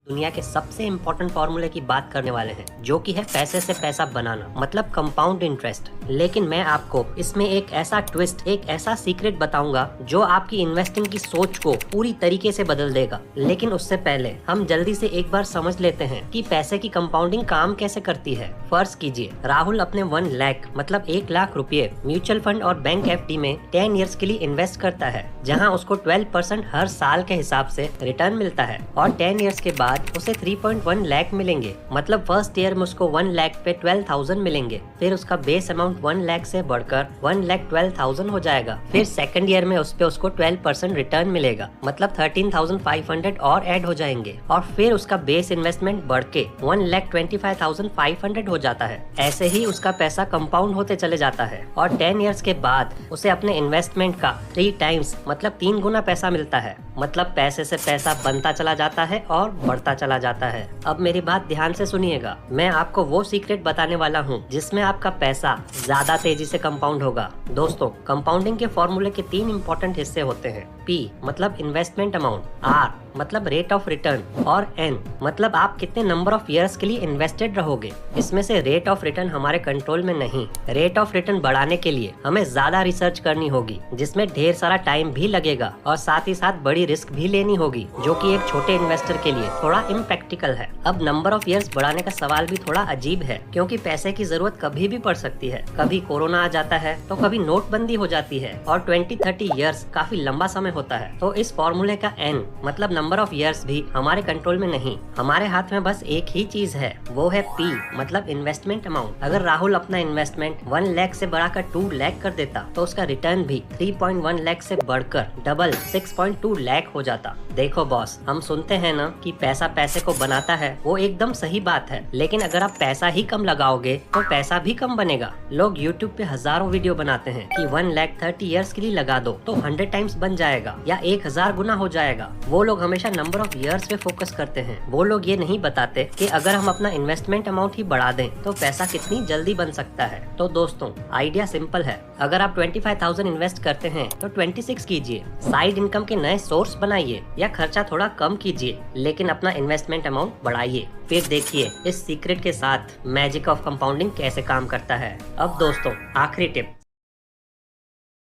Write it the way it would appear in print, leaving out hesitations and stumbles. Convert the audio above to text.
दुनिया के सबसे इम्पोर्टेंट फॉर्मूले की बात करने वाले हैं, जो कि है पैसे से पैसा बनाना, मतलब कंपाउंड इंटरेस्ट। लेकिन मैं आपको इसमें एक ऐसा ट्विस्ट, एक ऐसा सीक्रेट बताऊंगा जो आपकी इन्वेस्टिंग की सोच को पूरी तरीके से बदल देगा। लेकिन उससे पहले हम जल्दी से एक बार समझ लेते हैं कि पैसे की कंपाउंडिंग काम कैसे करती है। फर्ज कीजिए राहुल अपने 1 लाख मतलब 1 लाख रुपए म्यूचुअल फंड और बैंक एफडी में 10 इयर्स के लिए इन्वेस्ट करता है, जहां उसको 12% हर साल के हिसाब से रिटर्न मिलता है और 10 इयर्स के बाद उसे 3.1 लाख मिलेंगे। मतलब फर्स्ट ईयर में उसको 1 लाख पे 12,000 मिलेंगे। फिर उसका बेस अमाउंट 1 लाख से बढ़कर 1,12,000 हो जाएगा। फिर सेकंड ईयर में उस पे उसको 12% रिटर्न मिलेगा, मतलब 13,500 और ऐड हो जाएंगे। और फिर उसका बेस इन्वेस्टमेंट बढ़ के 1,25,500 हो जाता है। ऐसे ही उसका पैसा कंपाउंड होते चले जाता है और 10 इयर्स के बाद उसे अपने इन्वेस्टमेंट का 3 टाइम्स मतलब 3 गुना पैसा मिलता है। मतलब पैसे से पैसा बनता चला जाता है और बढ़ता चला जाता है। अब मेरी बात ध्यान से सुनिएगा, मैं आपको वो सीक्रेट बताने वाला हूँ जिसमें आपका पैसा ज्यादा तेजी से कंपाउंड होगा। दोस्तों, कंपाउंडिंग के फॉर्मूले के 3 इंपॉर्टेंट हिस्से होते हैं। P मतलब इन्वेस्टमेंट अमाउंट, R मतलब रेट ऑफ रिटर्न और N मतलब आप कितने नंबर ऑफ इयर्स के लिए इन्वेस्टेड रहोगे। इसमें से रेट ऑफ रिटर्न हमारे कंट्रोल में नहीं। रेट ऑफ रिटर्न बढ़ाने के लिए हमें ज्यादा रिसर्च करनी होगी, जिसमें ढेर सारा टाइम भी लगेगा और साथ ही साथ बड़ी रिस्क भी लेनी होगी, जो कि एक छोटे इन्वेस्टर के लिए थोड़ा इम्प्रैक्टिकल है। अब नंबर ऑफ इयर्स बढ़ाने का सवाल भी थोड़ा अजीब है, क्योंकि पैसे की जरूरत कभी भी पड़ सकती है। कभी कोरोना आ जाता है तो कभी नोटबंदी हो जाती है और 20-30 इयर्स काफी लंबा समय होता है। तो इस फॉर्मूले का N मतलब नंबर ऑफ इयर्स भी हमारे कंट्रोल में नहीं। हमारे हाथ में बस एक ही चीज है, वो है P मतलब इन्वेस्टमेंट अमाउंट। अगर राहुल अपना इन्वेस्टमेंट 1 लाख से बढ़ाकर 2 लाख कर देता तो उसका रिटर्न भी 3.1 लाख से बढ़कर डबल 6.2 लाख हो जाता। देखो बॉस, हम सुनते हैं ना कि पैसा पैसे को बनाता है, वो एकदम सही बात है। लेकिन अगर आप पैसा ही कम लगाओगे तो पैसा भी कम बनेगा। लोग YouTube पे हजारों वीडियो बनाते हैं कि 1 लाख 30 इयर्स के लिए लगा दो तो 100 टाइम्स बन जाएगा या 1000 गुना हो जाएगा। वो लोग हमेशा नंबर ऑफ इयर्स पे फोकस करते हैं। वो लोग ये नहीं बताते कि अगर हम अपना इन्वेस्टमेंट अमाउंट ही बढ़ा दें तो पैसा कितनी जल्दी बन सकता है। तो दोस्तों, आइडिया सिंपल है। अगर आप 25,000 इन्वेस्ट करते हैं तो 26 कीजिए, साइड इनकम के नए सोर्स बनाइए या खर्चा थोड़ा कम कीजिए, लेकिन अपना इन्वेस्टमेंट अमाउंट बढ़ाइए। फिर देखिए इस सीक्रेट के साथ मैजिक ऑफ कंपाउंडिंग कैसे काम करता है। अब दोस्तों, आखिरी टिप,